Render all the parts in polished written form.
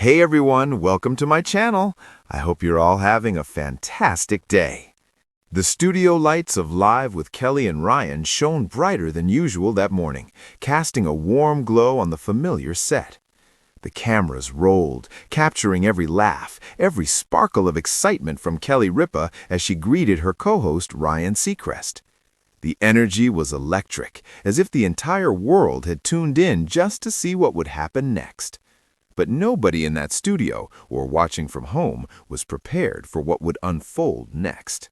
Hey everyone, welcome to my channel. I hope you're all having a fantastic day. The studio lights of Live with Kelly and Ryan shone brighter than usual that morning, casting a warm glow on the familiar set. The cameras rolled, capturing every laugh, every sparkle of excitement from Kelly Ripa as she greeted her co-host Ryan Seacrest. The energy was electric, as if the entire world had tuned in just to see what would happen next. But nobody in that studio, or watching from home, was prepared for what would unfold next.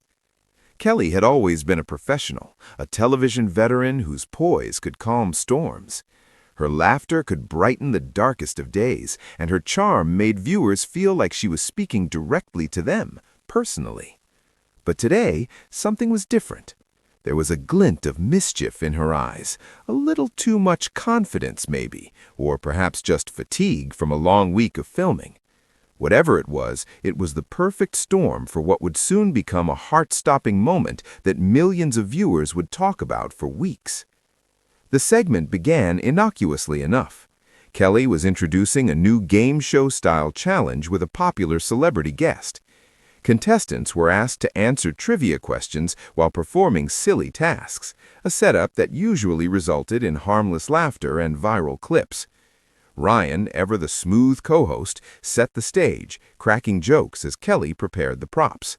Kelly had always been a professional, a television veteran whose poise could calm storms. Her laughter could brighten the darkest of days, and her charm made viewers feel like she was speaking directly to them, personally. But today, something was different. There was a glint of mischief in her eyes, a little too much confidence maybe, or perhaps just fatigue from a long week of filming. Whatever it was the perfect storm for what would soon become a heart-stopping moment that millions of viewers would talk about for weeks. The segment began innocuously enough. Kelly was introducing a new game show-style challenge with a popular celebrity guest. Contestants were asked to answer trivia questions while performing silly tasks, a setup that usually resulted in harmless laughter and viral clips. Ryan, ever the smooth co-host, set the stage, cracking jokes as Kelly prepared the props.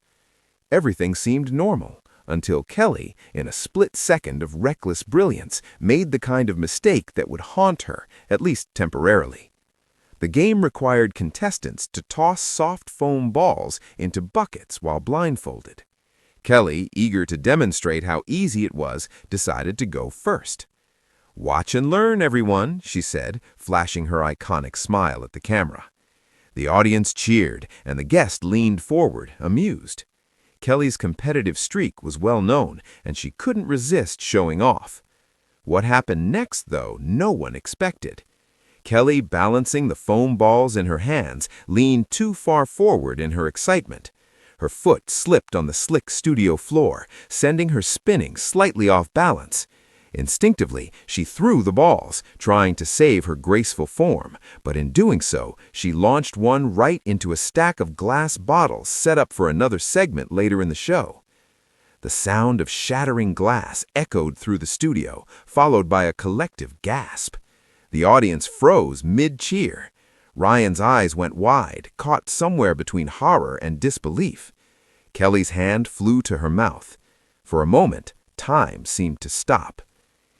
Everything seemed normal, until Kelly, in a split second of reckless brilliance, made the kind of mistake that would haunt her, at least temporarily. The game required contestants to toss soft foam balls into buckets while blindfolded. Kelly, eager to demonstrate how easy it was, decided to go first. "Watch and learn, everyone," she said, flashing her iconic smile at the camera. The audience cheered, and the guest leaned forward, amused. Kelly's competitive streak was well known, and she couldn't resist showing off. What happened next, though, no one expected. Kelly, balancing the foam balls in her hands, leaned too far forward in her excitement. Her foot slipped on the slick studio floor, sending her spinning slightly off balance. Instinctively, she threw the balls, trying to save her graceful form, but in doing so, she launched one right into a stack of glass bottles set up for another segment later in the show. The sound of shattering glass echoed through the studio, followed by a collective gasp. The audience froze mid-cheer. Ryan's eyes went wide, caught somewhere between horror and disbelief. Kelly's hand flew to her mouth. For a moment, time seemed to stop.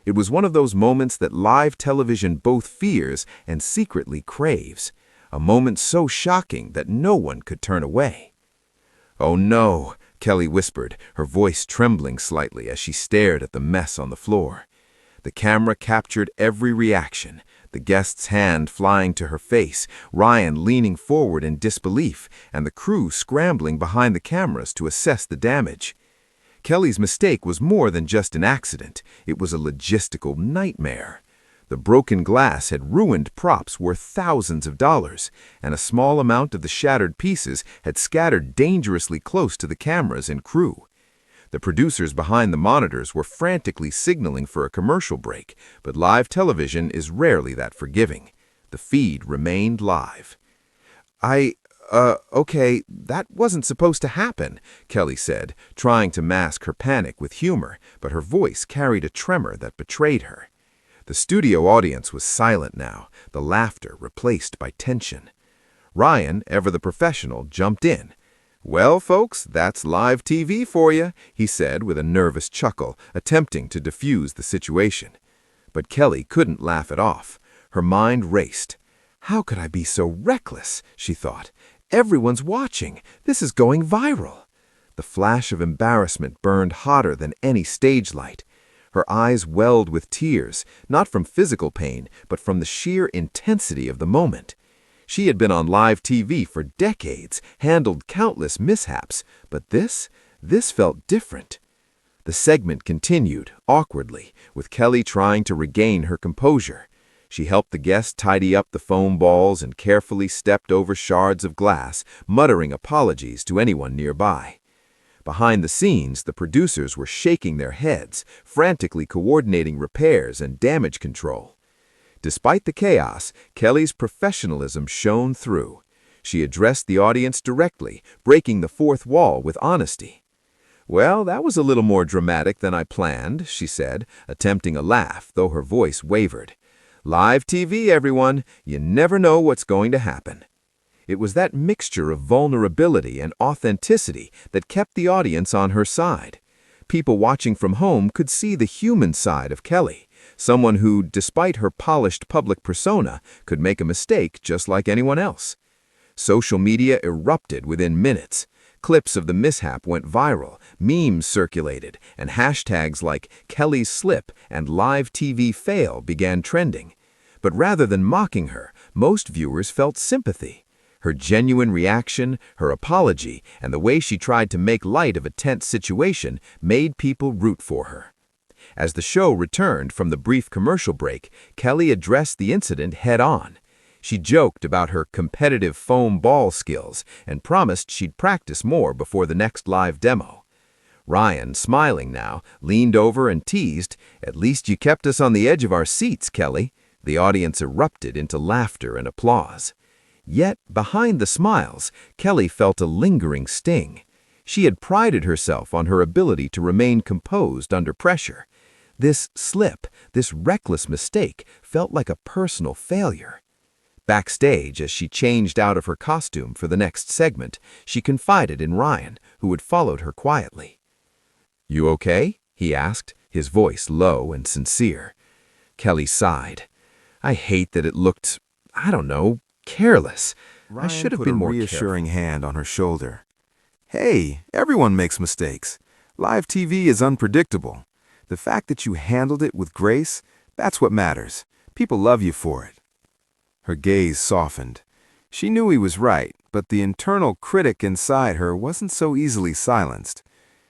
It was one of those moments that live television both fears and secretly craves, a moment so shocking that no one could turn away. "Oh no," Kelly whispered, her voice trembling slightly as she stared at the mess on the floor. The camera captured every reaction, the guest's hand flying to her face, Ryan leaning forward in disbelief, and the crew scrambling behind the cameras to assess the damage. Kelly's mistake was more than just an accident. It was a logistical nightmare. The broken glass had ruined props worth thousands of dollars, and a small amount of the shattered pieces had scattered dangerously close to the cameras and crew. The producers behind the monitors were frantically signaling for a commercial break, but live television is rarely that forgiving. The feed remained live. Okay, that wasn't supposed to happen," Kelly said, trying to mask her panic with humor, but her voice carried a tremor that betrayed her. The studio audience was silent now, the laughter replaced by tension. Ryan, ever the professional, jumped in. "Well, folks, that's live TV for you," he said with a nervous chuckle, attempting to defuse the situation. But Kelly couldn't laugh it off. Her mind raced. "How could I be so reckless?" she thought. "Everyone's watching. This is going viral." The flash of embarrassment burned hotter than any stage light. Her eyes welled with tears, not from physical pain, but from the sheer intensity of the moment. She had been on live TV for decades, handled countless mishaps, but this felt different. The segment continued, awkwardly, with Kelly trying to regain her composure. She helped the guest tidy up the foam balls and carefully stepped over shards of glass, muttering apologies to anyone nearby. Behind the scenes, the producers were shaking their heads, frantically coordinating repairs and damage control. Despite the chaos, Kelly's professionalism shone through. She addressed the audience directly, breaking the fourth wall with honesty. "Well, that was a little more dramatic than I planned," she said, attempting a laugh, though her voice wavered. "Live TV, everyone. You never know what's going to happen." It was that mixture of vulnerability and authenticity that kept the audience on her side. People watching from home could see the human side of Kelly, someone who, despite her polished public persona, could make a mistake just like anyone else. Social media erupted within minutes. Clips of the mishap went viral, memes circulated, and hashtags like Kelly's slip and live TV fail began trending. But rather than mocking her, most viewers felt sympathy. Her genuine reaction, her apology, and the way she tried to make light of a tense situation made people root for her. As the show returned from the brief commercial break, Kelly addressed the incident head-on. She joked about her competitive foam ball skills and promised she'd practice more before the next live demo. Ryan, smiling now, leaned over and teased, "At least you kept us on the edge of our seats, Kelly." The audience erupted into laughter and applause. Yet, behind the smiles, Kelly felt a lingering sting. She had prided herself on her ability to remain composed under pressure. This slip, this reckless mistake, felt like a personal failure. Backstage, as she changed out of her costume for the next segment, she confided in Ryan, who had followed her quietly. "You okay?" he asked, his voice low and sincere. Kelly sighed. "I hate that it looked, careless. I should have been more careful." Ryan put a reassuring hand on her shoulder. "Hey, everyone makes mistakes. Live TV is unpredictable. The fact that you handled it with grace, that's what matters. People love you for it." Her gaze softened. She knew he was right, but the internal critic inside her wasn't so easily silenced.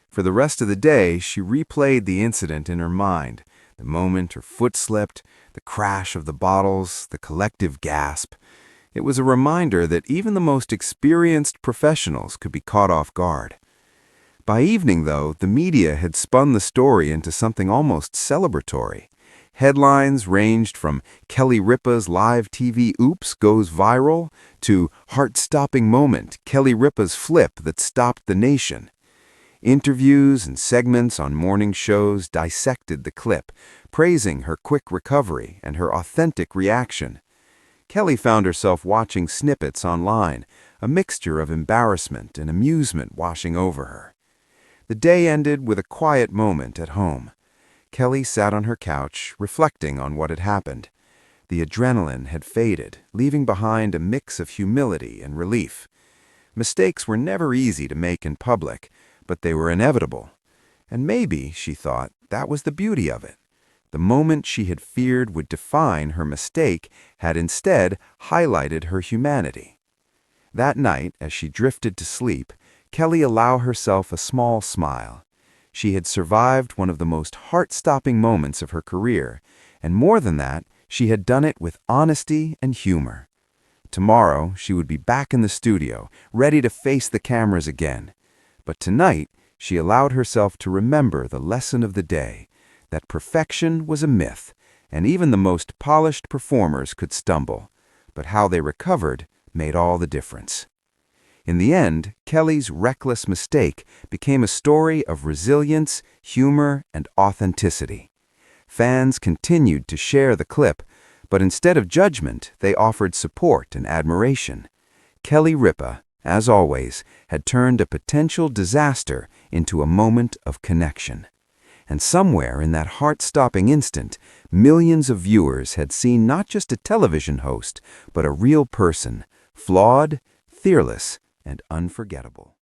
For the rest of the day, she replayed the incident in her mind, the moment her foot slipped, the crash of the bottles, the collective gasp. It was a reminder that even the most experienced professionals could be caught off guard. By evening, though, the media had spun the story into something almost celebratory. Headlines ranged from Kelly Ripa's live TV oops goes viral to heart-stopping moment, Kelly Ripa's flip that stopped the nation. Interviews and segments on morning shows dissected the clip, praising her quick recovery and her authentic reaction. Kelly found herself watching snippets online, a mixture of embarrassment and amusement washing over her. The day ended with a quiet moment at home. Kelly sat on her couch, reflecting on what had happened. The adrenaline had faded, leaving behind a mix of humility and relief. Mistakes were never easy to make in public, but they were inevitable. And maybe, she thought, that was the beauty of it. The moment she had feared would define her mistake had instead highlighted her humanity. That night, as she drifted to sleep, Kelly allowed herself a small smile. She had survived one of the most heart-stopping moments of her career, and more than that, she had done it with honesty and humor. Tomorrow, she would be back in the studio, ready to face the cameras again. But tonight, she allowed herself to remember the lesson of the day, that perfection was a myth, and even the most polished performers could stumble. But how they recovered made all the difference. In the end, Kelly's reckless mistake became a story of resilience, humor, and authenticity. Fans continued to share the clip, but instead of judgment, they offered support and admiration. Kelly Ripa, as always, had turned a potential disaster into a moment of connection. And somewhere in that heart-stopping instant, millions of viewers had seen not just a television host, but a real person, flawed, fearless, and unforgettable.